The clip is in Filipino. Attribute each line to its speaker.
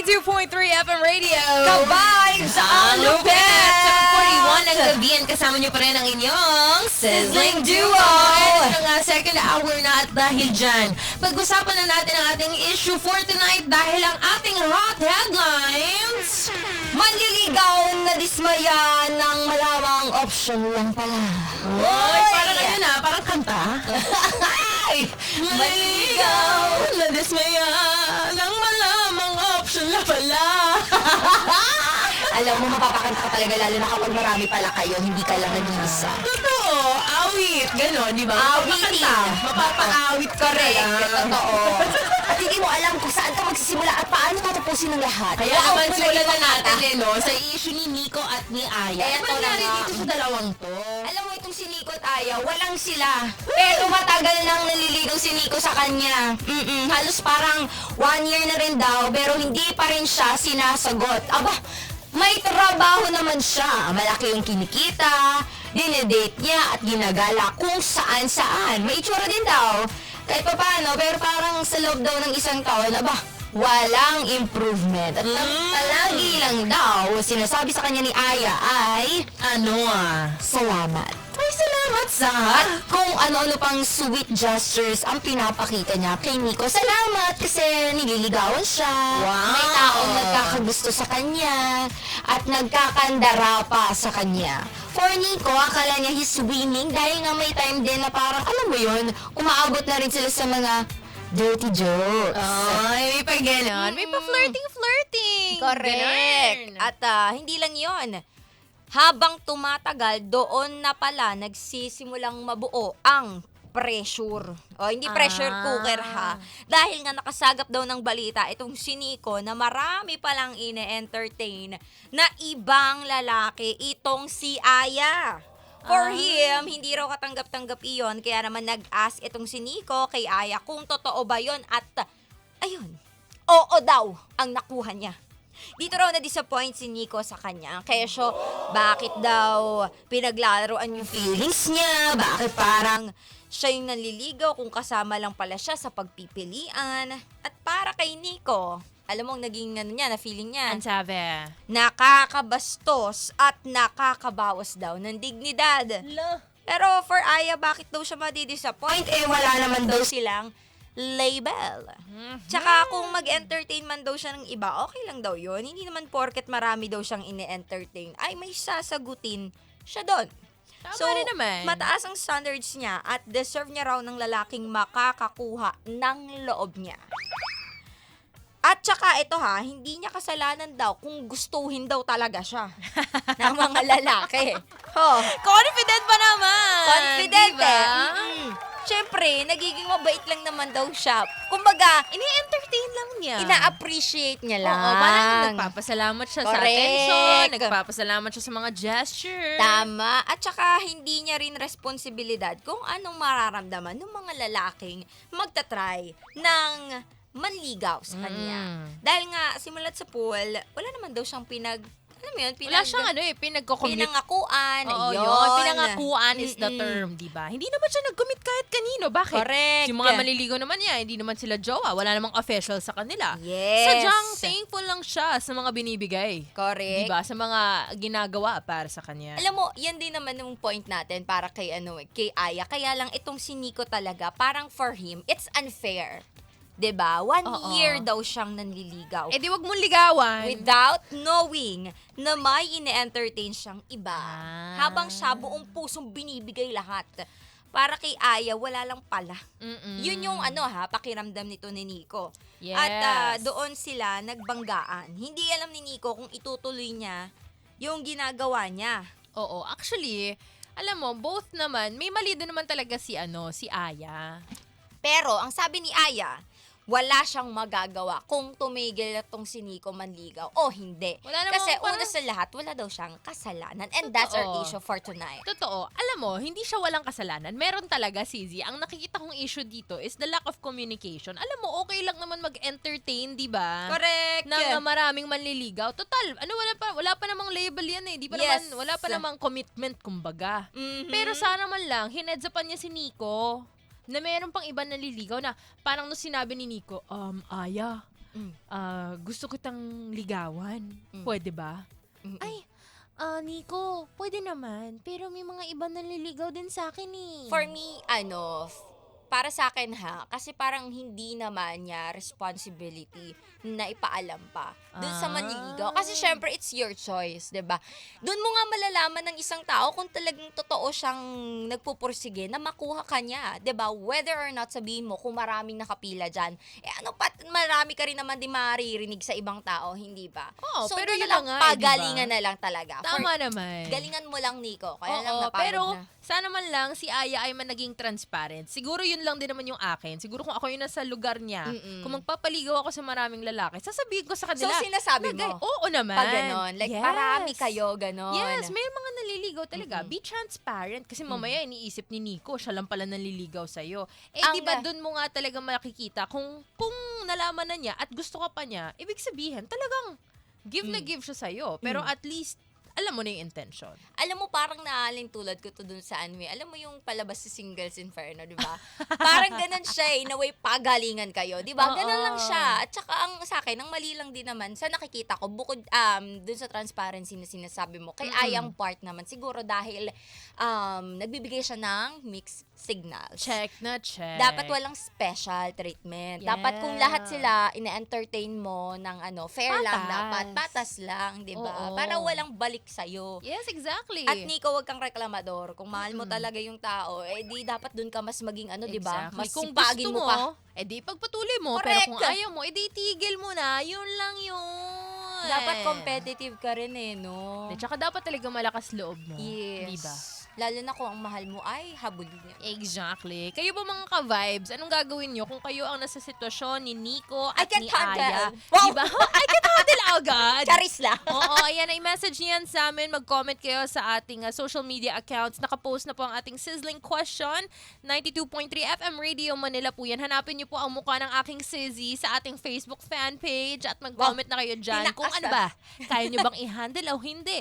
Speaker 1: 92.3 FM Radio.
Speaker 2: Ka-vibes ang lupet!
Speaker 1: 7:41 ng gabi and kasama niyo pa rin ang inyong
Speaker 2: Sizzling Duo!
Speaker 1: Ito na nga, second hour na at dahil dyan, pag-usapan na natin ang ating issue for tonight dahil ang ating hot headlines.
Speaker 2: Manliligaw na dismaya ng malawang option lang pala.
Speaker 1: Oy, parang ano na, parang kanta.
Speaker 2: Ay!
Speaker 1: Maligaw na dismaya ng malamang option na pala.
Speaker 2: Alam mo, mapapakanta ka talaga lalo na kapag marami pala kayo, hindi ka lang nag-iisa.
Speaker 1: Totoo, awit, gano'n, di ba?
Speaker 2: Awitin.
Speaker 1: Mapapa-awit ka rin.
Speaker 2: Correct, totoo. At hindi mo alam kung saan ka magsisimula at paano tatapusin ang lahat.
Speaker 1: Kaya naman simulan na natin no, sa issue ni Nico at ni Aya.
Speaker 2: Kaya
Speaker 1: Ano
Speaker 2: to
Speaker 1: nangyari
Speaker 2: na nga.
Speaker 1: dito sa dalawang to?
Speaker 2: Alam mo itong si Nico at Aya, walang sila. Pero matagal nang naliligaw si Nico sa kanya. Halos parang 1 year na rin daw, pero hindi pa rin siya sinasagot. Aba, may trabaho naman siya. Malaki yung kinikita, dinedate niya at ginagala kung saan-saan. May itsura din daw. Kahit pa paano, pero parang sa loob daw ng isang taon, aba, walang improvement. At palagi lang daw, sinasabi sa kanya ni Aya ay,
Speaker 1: Ano
Speaker 2: salamat.
Speaker 1: Ay, salamat sa...
Speaker 2: At kung ano-ano pang sweet gestures ang pinapakita niya kay Nico. Salamat kasi nililigawan siya.
Speaker 1: Wow.
Speaker 2: May taong nagkakagusto sa kanya at nagkakandara pa sa kanya. For Nico, akala niya he's winning dahil nga may time din na parang, alam mo yun, umaabot na rin sila sa mga dirty jokes.
Speaker 1: Ay, may pa ganon. May pa flirting.
Speaker 3: Correct.
Speaker 1: Ganon.
Speaker 3: At hindi lang yon. Habang tumatagal, doon na pala nagsisimulang mabuo ang pressure. O, hindi pressure cooker ha. Dahil nga nakasagap daw ng balita itong si Nico na marami palang ine-entertain na ibang lalaki itong si Aya. For him, hindi raw katanggap-tanggap iyon. Kaya naman nag-ask itong si Nico kay Aya kung totoo ba yon. At ayun, oo daw ang nakuha niya. Dito raw na-disappoint si Nico sa kanya. Kaya siya, bakit daw pinaglalaroan yung feelings niya? Bakit parang siya yung nanliligaw kung kasama lang pala siya sa pagpipilian? At para kay Nico, alam mo naging ano niya, na feeling niya,
Speaker 1: Ang sabi.
Speaker 3: nakakabastos at nakakabawas daw ng dignidad. Pero for Aya, bakit daw siya madidisappoint? Wala naman daw silang label. Tsaka kung mag-entertain man daw siya ng iba, okay lang daw yun. Hindi naman porket marami daw siyang ine-entertain, ay may sasagutin siya doon.
Speaker 1: Tama rin naman.
Speaker 3: Mataas ang standards niya at deserve niya raw ng lalaking makakakuha ng loob niya. At tsaka ito ha, hindi niya kasalanan daw kung gustuhin daw talaga siya ng mga lalaki. Oh,
Speaker 1: Confident pa naman.
Speaker 3: confident
Speaker 1: diba?
Speaker 3: Siyempre, nagiging mabait lang naman daw siya. Kumbaga,
Speaker 1: Ini-entertain lang niya.
Speaker 3: ina-appreciate niya lang.
Speaker 1: Oo, parang nagpapasalamat siya sa
Speaker 3: Correct.
Speaker 1: attention, nagpapasalamat siya sa mga gesture.
Speaker 3: Tama. At saka, hindi niya rin responsibilidad kung anong mararamdaman ng mga lalaking magtatry ng manligaw sa kanya. Dahil nga, simulat sa pool, wala naman daw siyang alam mo yun,
Speaker 1: Wala siyang pinagko-commit.
Speaker 3: pinangakuan.
Speaker 1: Oo, yun. Pinangakuan is the term, di ba? Hindi naman siya nag-commit kahit kanino. Bakit?
Speaker 3: Correct.
Speaker 1: Yung mga maliligaw naman niya, hindi naman sila jowa. Wala namang official sa kanila.
Speaker 3: Yes.
Speaker 1: Sadyang thankful lang siya sa mga binibigay.
Speaker 3: Correct.
Speaker 1: Di ba? Sa mga ginagawa para sa kanya.
Speaker 3: Alam mo, yan din naman yung point natin para kay kay Aya. Kaya lang itong si Nico talaga, parang for him, it's unfair. 'Di ba? 1
Speaker 1: Oo.
Speaker 3: year daw siyang nanliligaw.
Speaker 1: Eh di wag mong ligawan.
Speaker 3: Without knowing na may ine-entertain siyang iba. Habang siya buong pusong binibigay lahat. Para kay Aya, wala lang pala. Yun yung pakiramdam nito ni Nico.
Speaker 1: Yes.
Speaker 3: At doon sila nagbanggaan. Hindi alam ni Nico kung itutuloy niya yung ginagawa niya.
Speaker 1: Oo, actually, alam mo, both naman, may mali din naman talaga si Aya.
Speaker 3: Pero, ang sabi ni Aya, wala siyang magagawa kung tumigil na tong si Nico manligaw o hindi.
Speaker 1: Wala namang
Speaker 3: Kasi
Speaker 1: parang-
Speaker 3: una sa lahat, wala daw siyang kasalanan. And that's our
Speaker 1: Totoo.
Speaker 3: issue for tonight.
Speaker 1: Totoo. Alam mo, hindi siya walang kasalanan. Meron talaga, Sizi. Ang nakikita kong issue dito is the lack of communication. Alam mo, okay lang naman mag-entertain, di ba?
Speaker 3: Correct.
Speaker 1: Ng maraming manliligaw. Total, wala pa namang label yan eh.
Speaker 3: Yes.
Speaker 1: Wala pa namang commitment, kumbaga.
Speaker 3: Mhm.
Speaker 1: Pero sana man lang, hinedsapan niya si Nico na meron pang iba naliligaw na parang nung sinabi ni Nico, Aya,
Speaker 4: gusto kitang ligawan. Pwede ba?
Speaker 1: Ay, Nico, pwede naman. Pero may mga iba naliligaw din sa akin eh.
Speaker 3: For me, para sa akin kasi parang hindi naman niya responsibility na ipaalam pa dun sa manliligaw. Kasi syempre, it's your choice, 'di ba? Doon mo nga malalaman ng isang tao kung talagang totoo siyang nagpupursige na makuha ka niya, 'di ba? Whether or not sabihin mo kung maraming nakapila diyan, marami ka rin naman din maririnig sa ibang tao, hindi ba?
Speaker 4: Oo,
Speaker 3: so,
Speaker 4: pero
Speaker 3: doon
Speaker 4: yun
Speaker 3: na lang,
Speaker 4: na nga,
Speaker 3: pagalingan
Speaker 4: diba?
Speaker 3: na lang talaga.
Speaker 4: Tama naman.
Speaker 3: Galingan mo lang, Nico. Kaya lang
Speaker 4: Oo,
Speaker 3: napagod
Speaker 4: pero
Speaker 3: na.
Speaker 4: sana man lang si Aya ay naging transparent. Siguro yun lang din naman yung akin. Siguro kung ako yung nasa lugar niya, kung magpapaligaw ako sa maraming lalaki, sasabihin ko sa kanila.
Speaker 3: So, sinasabi mo?
Speaker 4: Oo naman.
Speaker 3: Pag ganon. Like,
Speaker 4: Yes.
Speaker 3: marami kayo, ganon.
Speaker 4: Yes, may mga naliligaw talaga. Be transparent. Kasi mamaya iniisip ni Nico, siya lang pala naliligaw sa'yo. Eh,
Speaker 3: Ang-
Speaker 4: di ba dun mo nga talaga makikita kung nalaman na niya at gusto ka pa niya, ibig sabihin, talagang give na give siya sa'yo. Pero at least, alam mo na yung intention.
Speaker 3: Alam mo, parang naalin tulad ko to dun sa anime. Alam mo yung palabas si Singles Inferno, di ba? Parang ganun siya na way pagalingan kayo, di ba? Ganun lang siya. At saka ang sa akin, ang mali lang din naman, sa nakikita ko, bukod dun sa transparency na sinasabi mo, kay Ayang part naman, siguro dahil nagbibigay siya ng mixed signals.
Speaker 4: Check na check.
Speaker 3: Dapat walang special treatment. Dapat kung lahat sila ine-entertain mo ng fair lang
Speaker 4: Patas.
Speaker 3: dapat. Patas lang, di ba?
Speaker 4: Oo.
Speaker 3: Para walang balik sa'yo.
Speaker 4: Yes, exactly.
Speaker 3: At Nico, wag kang reklamador. Kung mahal mo talaga yung tao, di dapat dun ka mas maging di ba?
Speaker 4: Exactly.
Speaker 3: Mas
Speaker 4: Kung
Speaker 3: sipagin
Speaker 4: gusto
Speaker 3: mo pa.
Speaker 4: di pagpatuloy mo.
Speaker 3: Correct.
Speaker 4: Pero kung ayaw mo, di tigil mo na. Yun lang yun.
Speaker 3: Dapat competitive ka rin no?
Speaker 4: Tsaka dapat talaga malakas loob mo.
Speaker 3: Yes.
Speaker 4: Di ba?
Speaker 3: Lalo na kung ang mahal mo ay habulin niya.
Speaker 4: Exactly. Kayo ba mga ka-vibes, anong gagawin nyo kung kayo ang nasa sitwasyon ni Nico
Speaker 3: I
Speaker 4: at
Speaker 3: can't
Speaker 4: ni Aya?
Speaker 3: handle. Wow!
Speaker 4: Diba? I can't handle agad.
Speaker 3: Charis lang.
Speaker 4: Oo, ayan, i-message niyan sa amin. Mag-comment kayo sa ating social media accounts. Nakapost na po ang ating sizzling question. 92.3 FM Radio Manila po yan. Hanapin niyo po ang mukha ng aking Sizzy sa ating Facebook fan page at mag-comment na kayo dyan. Kung
Speaker 3: Tinaas
Speaker 4: ano ba, kaya niyo bang i-handle o hindi?